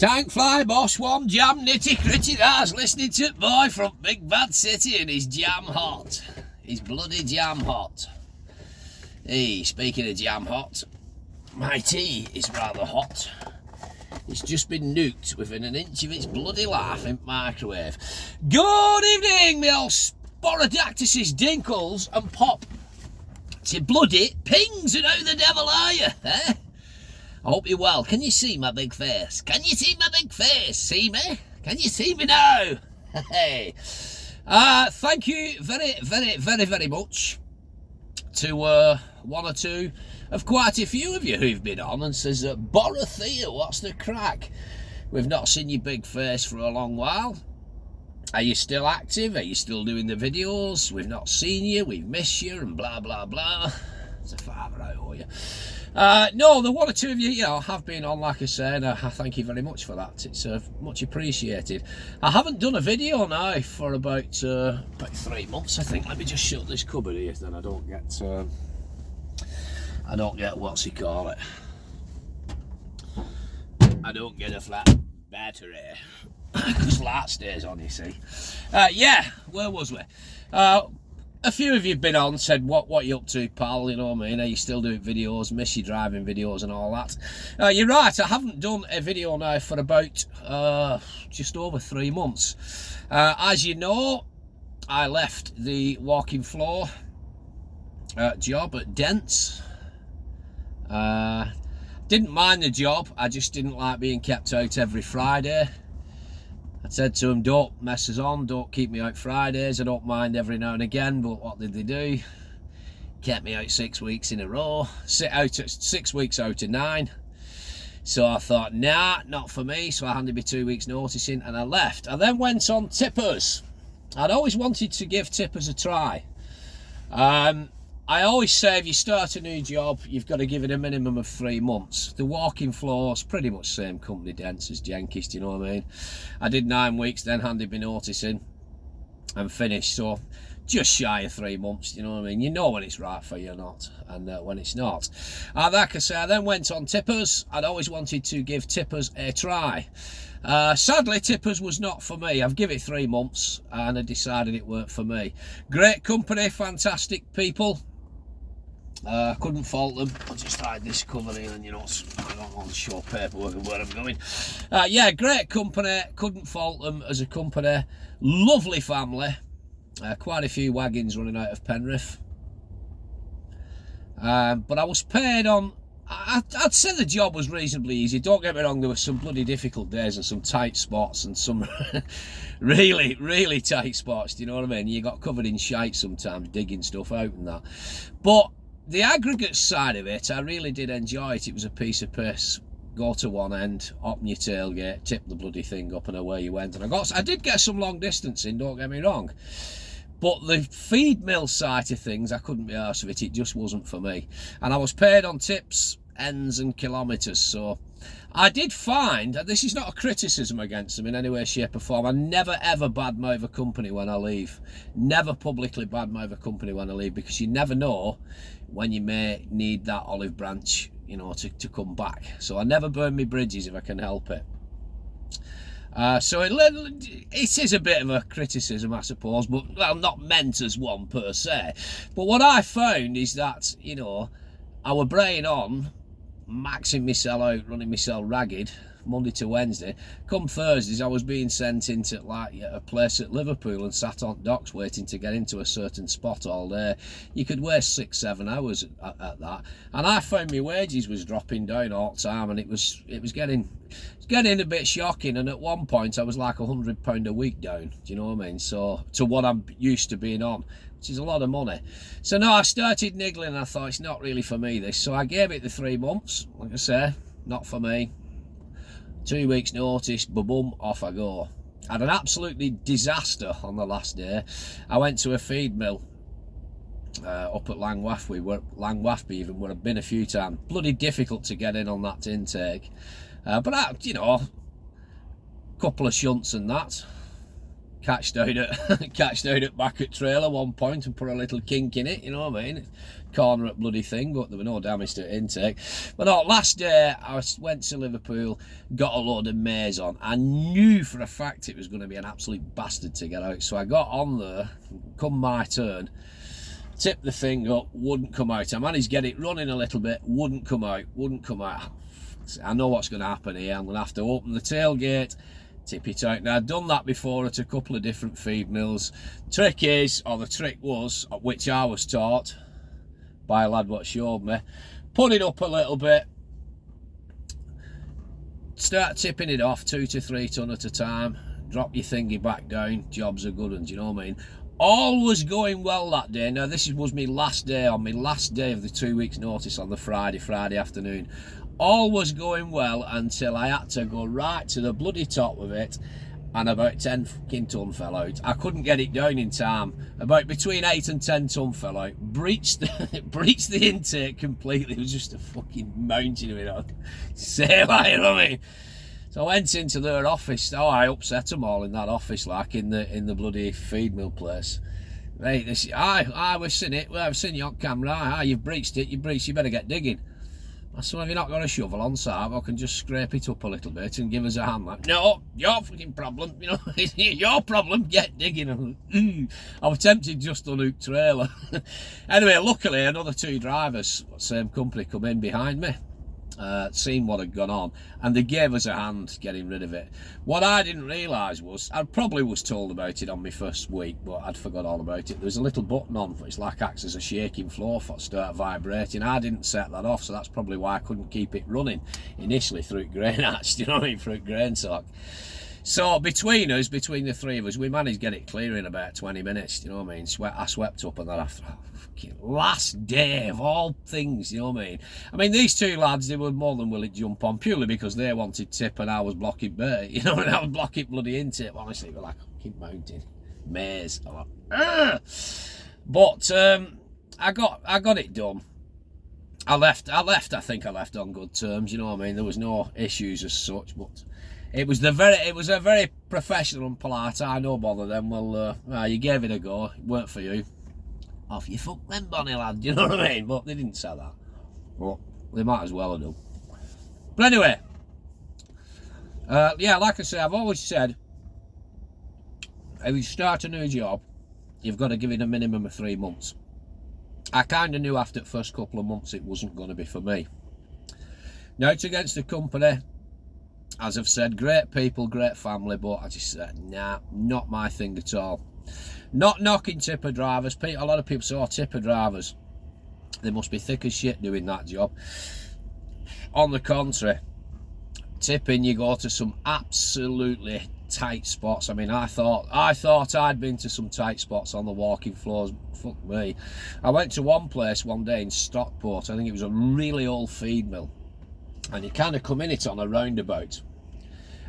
Tank fly boss one jam nitty gritty that's listening to boy from Big Bad City and he's jam hot. He's bloody jam hot. Hey, speaking of jam hot, my tea is rather hot. It's just been nuked within an inch of its bloody life in microwave. Good evening, me old Sporadactysis dinkles and pop to bloody pings, and how the devil are you, eh? I hope you're well. Can you see my big face? Can you see my big face? See me? Can you see me now? Hey. Thank you very much to one or two of quite a few of you who've been on and says, Borothea, what's the crack? We've not seen your big face for a long while. Are you still active? Are you still doing the videos? We've not seen you, we've missed you, and blah, blah, blah. It's a father out for you. No, the one or two of you, have been on, like I said. I thank you very much for that. It's much appreciated. I haven't done a video now for about 3 months, I think. Let me just shut this cupboard here, then I don't get what's he call it. I don't get a flat battery because light stays on, you see. Yeah, where was we? A few of you have been on, said, what you up to, pal, you know what I mean? Are you still doing videos, miss your driving videos and all that? You're right, I haven't done a video now for about just over 3 months. As you know, I left the walking floor job at Dents. Didn't mind the job, I just didn't like being kept out every Friday. I said to them, don't mess us on, don't keep me out Fridays. I don't mind every now and again, but what did they do? Kept me out 6 weeks in a row, 6 weeks out of 9. So I thought, nah, not for me. So I handed me 2 weeks notice in and I left. I then went on tippers. I'd always wanted to give tippers a try. I always say if you start a new job, you've got to give it a minimum of 3 months. The walking floor's pretty much same company Dents as Jenkins, do you know what I mean? I did 9 weeks, then handed me notice in and finished. So just shy of 3 months, do you know what I mean? You know when it's right for you or not, and when it's not. Like I say, I then went on tippers. I'd always wanted to give tippers a try. Sadly, tippers was not for me. I've given it 3 months and I decided it weren't for me. Great company, fantastic people. Couldn't fault them. I'll just hide this cover here and I don't want to show paperwork and where I'm going. Yeah, great company, couldn't fault them as a company. Lovely family. Quite a few wagons running out of Penrith. But I was paid on, I'd say the job was reasonably easy. Don't get me wrong, there were some bloody difficult days and some tight spots and some really tight spots, do you know what I mean? You got covered in shite sometimes, digging stuff out and that. But the aggregate side of it, I really did enjoy it. It was a piece of piss. Go to one end, open your tailgate, tip the bloody thing up and away you went. And I did get some long distance in, don't get me wrong. But the feed mill side of things, I couldn't be arsed with it. It just wasn't for me. And I was paid on tips, ends and kilometres. So I did find, and this is not a criticism against them in any way, shape or form, I never ever badmouth a company when I leave. Never publicly badmouth a company when I leave, because you never know when you may need that olive branch, to come back. So I never burn my bridges if I can help it. So it is a bit of a criticism, I suppose, but well, not meant as one per se. But what I found is that, I were braying on, maxing myself out, running myself ragged, Monday to Wednesday. Come Thursdays, I was being sent into a place at Liverpool and sat on docks waiting to get into a certain spot all day. You could waste 6-7 hours at that, and I found my wages was dropping down all the time, and it was getting a bit shocking. And at one point I was like £100 a week down, do you know what I mean? So to what I'm used to being on, which is a lot of money. So no, I started niggling and I thought it's not really for me this. So I gave it the 3 months, like I say, not for me. 2 weeks notice, boom, off I go. Had an absolutely disaster on the last day. I went to a feed mill up at Langwathby even, where I've been a few times. Bloody difficult to get in on that intake. But a couple of shunts and that. catched out at back at trailer one point and put a little kink in it, you know what I mean? Corner at bloody thing, but there were no damage to intake. But no, last day I went to Liverpool, got a load of maize on. I knew for a fact it was going to be an absolute bastard to get out, so I got on there, come my turn, tipped the thing up, wouldn't come out. I managed to get it running a little bit, wouldn't come out. I know what's going to happen here. I'm going to have to open the tailgate, tip it out. Now, I've done that before at a couple of different feed mills. The trick was, which I was taught by a lad what showed me, put it up a little bit, start tipping it off 2 to 3 ton at a time, drop your thingy back down, jobs are good, and you know what I mean? All was going well that day. Now, this was my last day, on my last day of the 2 weeks notice on the Friday afternoon. All was going well until I had to go right to the bloody top of it, and about 10 fucking ton fell out. I couldn't get it down in time. About between 8 and 10 ton fell out. Breached the intake completely. It was just a fucking mountain of it on. Say like, you know what I mean? So I went into their office. Oh, I upset them all in that office, like in the bloody feed mill place. Right, they said, we've seen it. Well, I've seen you on camera. You've breached it. You better get digging. I said, have you not got a shovel on site? I can just scrape it up a little bit and give us a hand. Like, no, your fucking problem. You know, it's your problem. Get digging. I was tempted just to unhook trailer. Anyway, luckily, another 2 drivers, same company, come in behind me. Seen what had gone on, and they gave us a hand getting rid of it. What I didn't realise was, I probably was told about it on my first week, but I'd forgot all about it. There was a little button on, which like acts as a shaking floor for it to start vibrating. I didn't set that off, so that's probably why I couldn't keep it running initially through grain hatch, you know what I mean, through grain sock. So between the 3 of us, we managed to get it clear in about 20 minutes, you know what I mean? I swept up, and then after, last day of all things, you know what I mean? These 2 lads, they were more than willing to jump on, purely because they wanted tip and I was blocking bait, you know, and I was blocking bloody intake. Honestly, we're like a fucking mountain maze. I'm like, ugh! But I got it done. I think I left on good terms, you know what I mean? There was no issues as such, but it was a very professional and polite, no bother then. Well, you gave it a go, it weren't for you. Off you fuck them, bonny lad, you know what I mean? But they didn't say that. But they might as well have done. But anyway, yeah, like I say, I've always said, if you start a new job, you've got to give it a minimum of 3 months. I kind of knew after the first couple of months it wasn't going to be for me. Now, it's against the company. As I've said, great people, great family, but I just said, nah, not my thing at all. Not knocking tipper drivers. A lot of people say, oh, tipper drivers, they must be thick as shit doing that job. On the contrary, tipping, you go to some absolutely tight spots. I mean, I thought I'd been to some tight spots on the walking floors. Fuck me. I went to one place one day in Stockport. I think it was a really old feed mill, and you kind of come in it on a roundabout,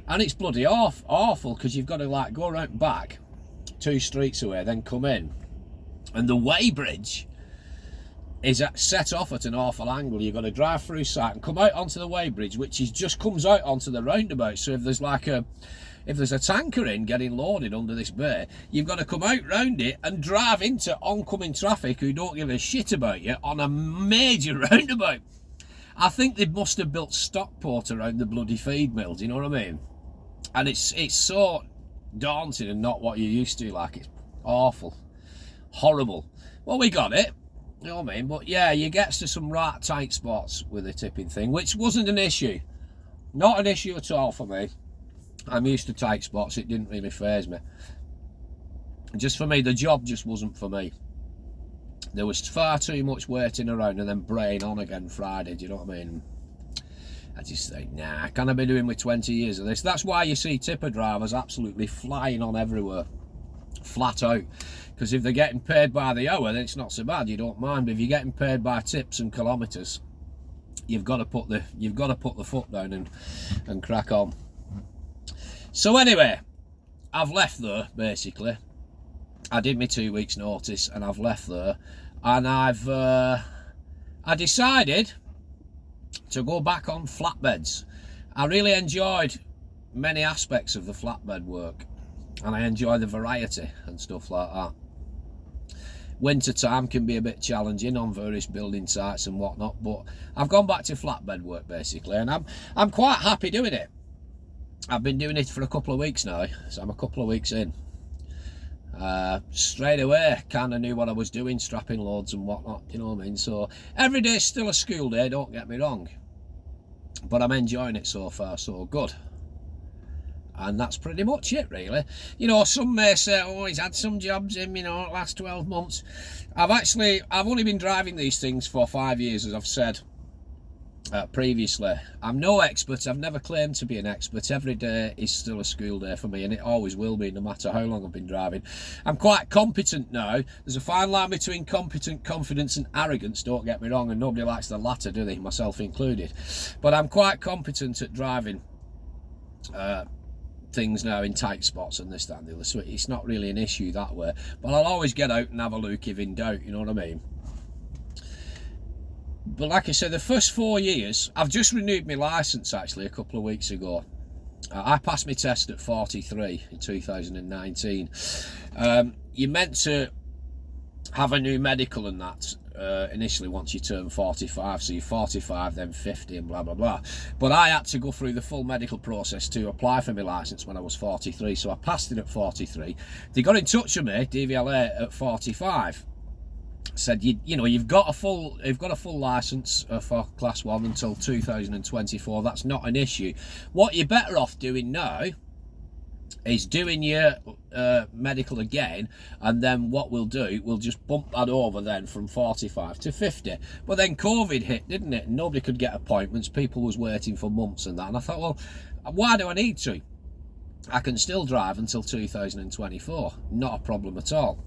and it's bloody awful because you've got to like go around back 2 streets away, then come in, and the weighbridge is set off at an awful angle. You've got to drive through sight and come out onto the weighbridge, which just comes out onto the roundabout. So if there's a tanker in getting loaded under this bay, you've got to come out round it and drive into oncoming traffic who don't give a shit about you on a major roundabout. I think they must have built Stockport around the bloody feed mills, you know what I mean? And it's so daunting and not what you're used to. Like, it's awful, horrible. Well, we got it, you know what I mean? But yeah, you get to some right tight spots with the tipping thing, which wasn't an issue. Not an issue at all for me. I'm used to tight spots. It didn't really faze me. Just for me, the job just wasn't for me. There was far too much waiting around and then brain on again Friday, do you know what I mean? I just think, nah, can I be doing with 20 years of this? That's why you see tipper drivers absolutely flying on everywhere, flat out. Because if they're getting paid by the hour, then it's not so bad, you don't mind. But if you're getting paid by tips and kilometres, you've got to put the foot down and crack on. So anyway, I've left there basically. I did my 2 weeks notice and I've left there, and I decided to go back on flatbeds. I really enjoyed many aspects of the flatbed work. and I enjoy the variety and stuff like that. Winter time can be a bit challenging on various building sites and whatnot, but I've gone back to flatbed work basically, and I'm quite happy doing it. I've been doing it for a couple of weeks now, so I'm a couple of weeks in. Straight away kind of knew what I was doing, strapping loads and whatnot, you know what I mean? So every day's still a school day, don't get me wrong, but I'm enjoying it so far, so good. And that's pretty much it, really. You know, some may say, oh, he's had some jobs in, you know, the last 12 months. I've only been driving these things for 5 years, as I've said previously. I'm no expert. I've never claimed to be an expert. Every day is still a school day for me, and it always will be, no matter how long I've been driving. I'm quite competent now. There's a fine line between competent, confidence and arrogance, don't get me wrong, and nobody likes the latter, do they, myself included. But I'm quite competent at driving things now in tight spots and this, that and the other, so it's not really an issue that way, but I'll always get out and have a look if in doubt, you know what I mean? But like I said, the first 4 years, I've just renewed my licence actually a couple of weeks ago. I passed my test at 43 in 2019. You're meant to have a new medical and that initially once you turn 45, so you're 45 then 50 and blah blah blah, but I had to go through the full medical process to apply for my licence when I was 43, so I passed it at 43. They got in touch with me, DVLA, at 45, said you know you've got a full licence for class 1 until 2024. That's not an issue. What you're better off doing now is doing your medical again, and then what we'll do, we'll just bump that over then from 45 to 50. But then COVID hit, didn't it? Nobody could get appointments, people was waiting for months and that, and I thought, well, why do I need to? I can still drive until 2024, not a problem at all.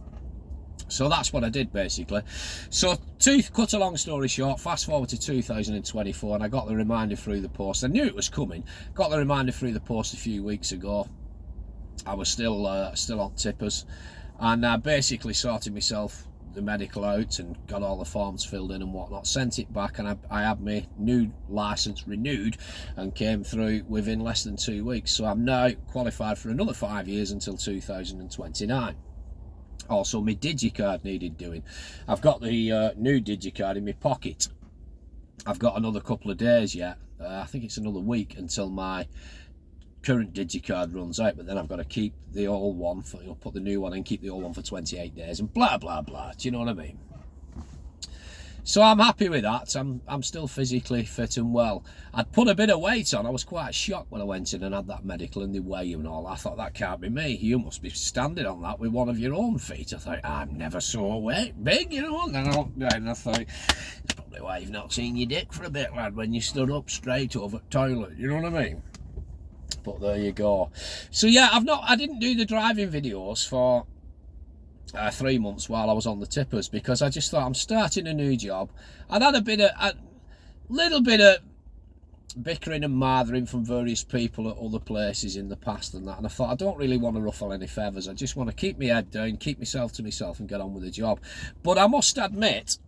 So that's what I did basically. So to cut a long story short, fast forward to 2024, and I got the reminder through the post. I knew it was coming, got the reminder through the post a few weeks ago. I was still on tippers, and I basically sorted myself the medical out and got all the forms filled in and whatnot, sent it back, and I had my new licence renewed and came through within less than 2 weeks. So I'm now qualified for another 5 years until 2029. Also, my digicard needed doing. I've got the new digicard in my pocket. I've got another couple of days yet. I think it's another week until my current digicard runs out, but then I've got to keep the old one for, you know, put the new one in, keep the old one for 28 days and blah blah blah. Do you know what I mean? So I'm happy with that. I'm still physically fit and well. I'd put a bit of weight on. I was quite shocked when I went in and had that medical and the weigh and all. I thought, that can't be me. You must be standing on that with one of your own feet. I thought, I'm never so big, you know. And I thought, it's probably why you've not seen your dick for a bit, lad, when you stood up straight over the toilet. You know what I mean? But there you go. So yeah, I didn't do the driving videos for 3 months while I was on the tippers, because I just thought, I'm starting a new job. I'd had a little bit of bickering and marthering from various people at other places in the past and that, and I thought, I don't really want to ruffle any feathers. I just want to keep my head down, keep myself to myself and get on with the job. But I must admit,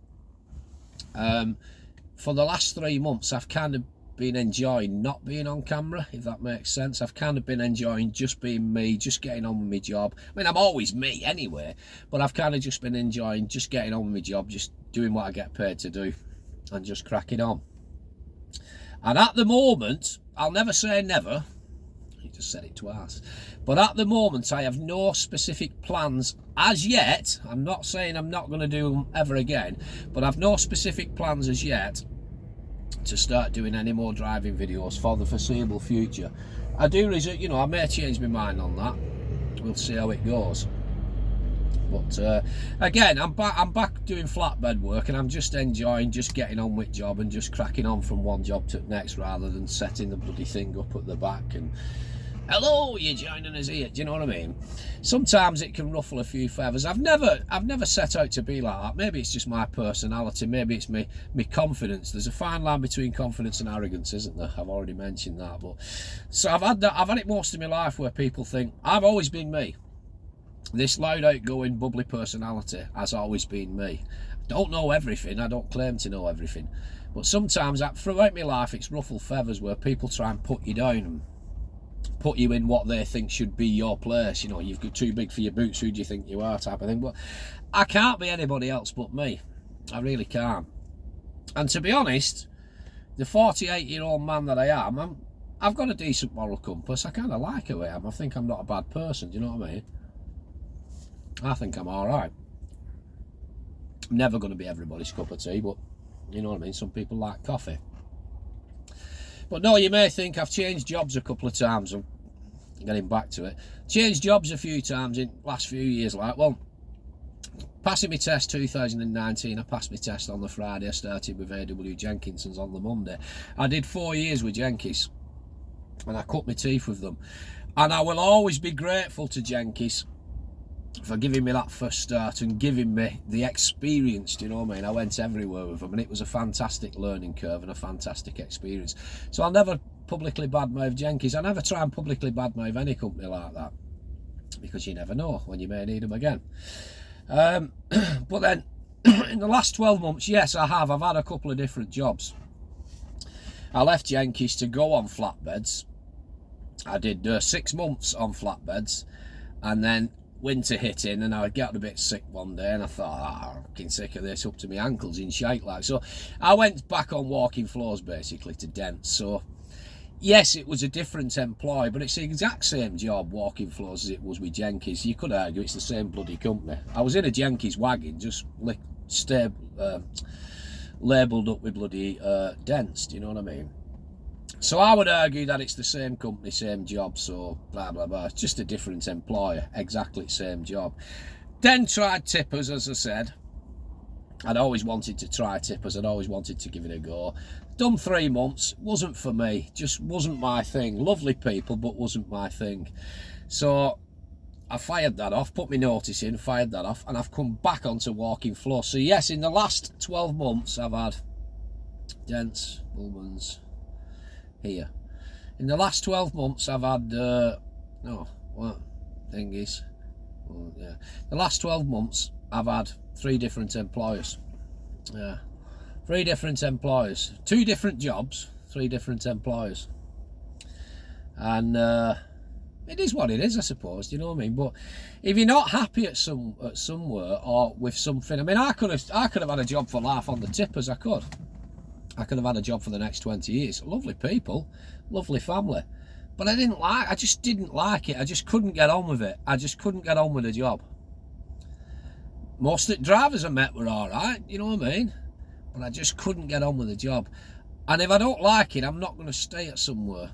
for the last 3 months I've kind of been enjoying not being on camera, if that makes sense. I've kind of been enjoying just being me, just getting on with my job. I mean, I'm always me anyway, but I've kind of just been enjoying just getting on with my job, just doing what I get paid to do and just cracking on. And at the moment, I'll never say never, you just said it twice, but at the moment I have no specific plans as yet. I'm not saying I'm not going to do them ever again, but I've no specific plans as yet to start doing any more driving videos for the foreseeable future. I may change my mind on that. We'll see how it goes. But again, I'm back doing flatbed work, and I'm just enjoying just getting on with job and just cracking on from one job to the next, rather than setting the bloody thing up at the back and, hello, you're joining us here. Do you know what I mean? Sometimes it can ruffle a few feathers. I've never set out to be like that. Maybe it's just my personality. Maybe it's me confidence. There's a fine line between confidence and arrogance, isn't there? I've already mentioned that. But so I've had it most of my life where people think I've always been me. This loud, outgoing, bubbly personality has always been me. I don't know everything. I don't claim to know everything. But sometimes throughout my life, it's ruffled feathers where people try and put you down and put you in what they think should be your place. You know, you've got too big for your boots, who do you think you are, type of thing. But I can't be anybody else but me. I really can't. And to be honest, the 48-year-old man that I am, I've got a decent moral compass. I kind of like who I am. I think I'm not a bad person, do you know what I mean? I think I'm alright. I'm never going to be everybody's cup of tea, but you know what I mean? Some people like coffee. But no, you may think I've changed jobs a couple of times. I'm getting back to it. Changed jobs a few times in the last few years. Like, well, passing my test 2019, I passed my test on the Friday. I started with A.W. Jenkinson's on the Monday. I did 4 years with Jenkins, and I cut my teeth with them. And I will always be grateful to Jenkins for giving me that first start and giving me the experience, do you know what I mean? I went everywhere with them, and it was a fantastic learning curve and a fantastic experience. So I'll never publicly badmouth Jenkins. I never try and publicly badmouth any company like that, because you never know when you may need them again. But then in the last 12 months, yes, I've had a couple of different jobs. I left Jenkins to go on flatbeds. I did 6 months on flatbeds, and then winter hit in, and I got a bit sick one day, and I thought, I'm fucking sick of this, up to my ankles in shite like. So I went back on walking floors basically to dents. So yes, it was a different employ, but it's the exact same job, walking floors, as it was with Jenkins. You could argue it's the same bloody company. I was in a Jenkins wagon, just labelled up with bloody dents, do you know what I mean? So I would argue that it's the same company, same job, so blah blah blah. It's just a different employer, exactly the same job. Then tried tippers, as I said. I'd always wanted to try tippers, I'd always wanted to give it a go. Done 3 months, wasn't for me, just wasn't my thing. Lovely people, but wasn't my thing. So I fired that off, put my notice in, fired that off, and I've come back onto walking floor. So yes, in the last 12 months I've had dents, Bullmans, here. In the last 12 months I've had the last 12 months I've had 3 different employers. 3 different employers, 2 different jobs, 3 different employers. And it is what it is, I suppose, do you know what I mean? But if you're not happy at somewhere or with something, I mean, I could have had a job for life on the tippers. I could have had a job for the next 20 years. Lovely people, lovely family. But I just didn't like it. I just couldn't get on with it. I just couldn't get on with the job. Most of the drivers I met were all right, you know what I mean? But I just couldn't get on with the job. And if I don't like it, I'm not going to stay at somewhere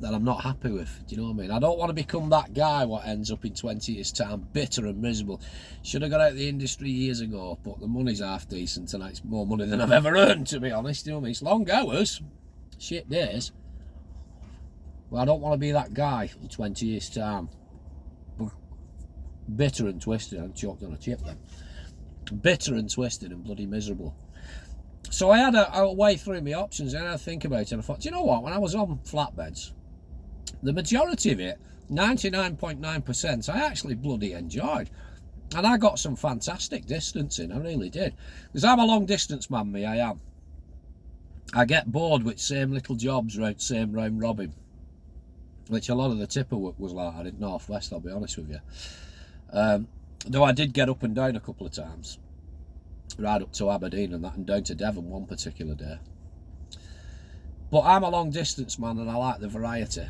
that I'm not happy with. Do you know what I mean? I don't want to become that guy what ends up in 20 years' time bitter and miserable. Should have got out of the industry years ago, but the money's half decent, and it's more money than I've ever earned, to be honest. You know what I mean? It's long hours, shit days. Well, I don't want to be that guy in 20 years' time. Bitter and twisted. I'm choked on a chip then. Bitter and twisted and bloody miserable. So I had a way through my options, and I had to think about it, and I thought, do you know what? When I was on flatbeds, the majority of it, 99.9%, I actually bloody enjoyed. And I got some fantastic distance in, I really did. Because I'm a long distance man, I am. I get bored with same little jobs, same round robin. Which a lot of the tipper work was like that in North West, I'll be honest with you. Though I did get up and down a couple of times. Right up to Aberdeen and that, and down to Devon one particular day. But I'm a long distance man, and I like the variety.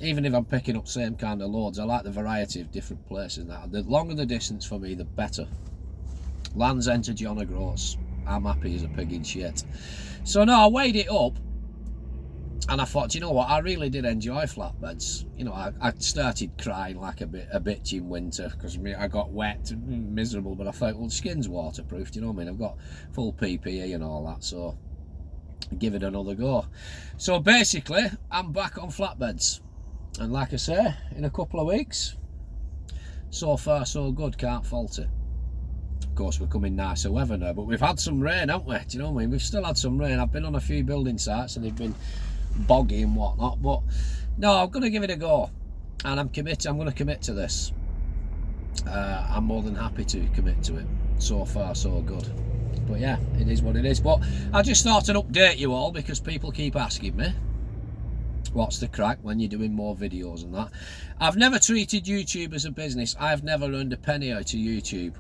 Even if I'm picking up same kind of loads, I like the variety of different places. And that, the longer the distance for me, the better. Land's End to John O'Groats, I'm happy as a pig in shit. So no, I weighed it up, and I thought, you know what, I really did enjoy flatbeds. You know, I started crying like a bitch in winter because I got wet and miserable, but I thought, well, the skin's waterproof, do you know what I mean? I've got full PPE and all that, so give it another go. So basically, I'm back on flatbeds. And like I say, in a couple of weeks, so far so good, can't fault it. Of course, we're coming nicer weather now, but we've had some rain, haven't we? Do you know what I mean? We've still had some rain. I've been on a few building sites and they've been boggy and whatnot, but no, I'm going to give it a go, and I'm going to commit to this. I'm more than happy to commit to it. So far so good, but yeah, it is what it is. But I just thought I'd update you all because people keep asking me what's the crack when you're doing more videos and that. I've never treated YouTube as a business. I've never earned a penny out of YouTube.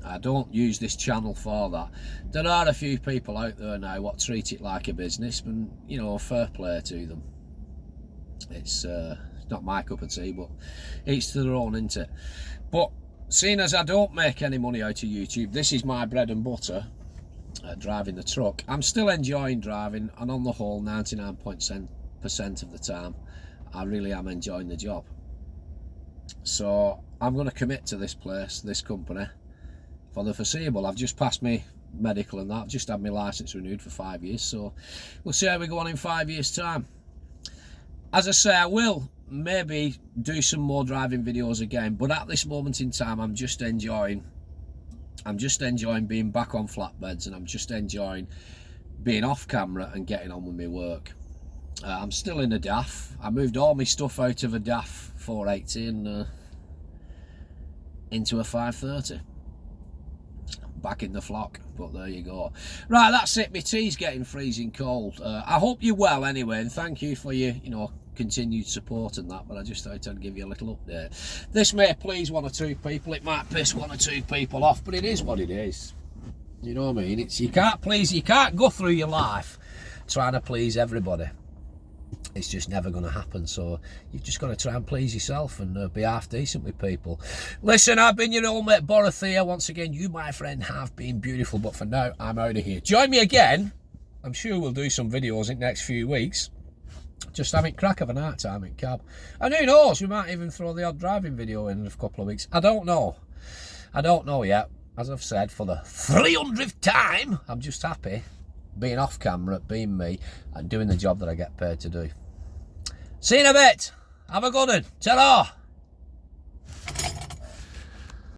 I don't use this channel for that. There are a few people out there now what treat it like a business, and you know, fair play to them. It's not my cup of tea, but each to their own, isn't it? But seeing as I don't make any money out of YouTube, this is my bread and butter, driving the truck. I'm still enjoying driving, and on the whole 99% of the time I really am enjoying the job. So I'm going to commit to this place, this company, for the foreseeable. I've just passed my medical and that. I've just had my licence renewed for 5 years, so we'll see how we go on in 5 years time. As I say, I will maybe do some more driving videos again, but at this moment in time I'm just enjoying being back on flatbeds, and I'm just enjoying being off camera and getting on with my work. I'm still in a DAF. I moved all my stuff out of a DAF 480 and into a 530. Back in the flock, but there you go. Right, that's it. My tea's getting freezing cold. I hope you're well anyway, and thank you for your, continued support and that, but I just thought I'd give you a little update. This may please one or two people, it might piss one or two people off, but it is what it is. You know what I mean? You can't go through your life trying to please everybody. It's just never going to happen, so you've just got to try and please yourself and be half decent with people. Listen, I've been your old mate Borothea. Once again, you, my friend, have been beautiful, but for now, I'm out of here. Join me again. I'm sure we'll do some videos in the next few weeks. Just having crack of a night time in cab. And who knows, we might even throw the odd driving video in a couple of weeks. I don't know yet. As I've said, for the 300th time, I'm just happy being off camera, being me, and doing the job that I get paid to do. See you in a bit. Have a good one. Ta-ra.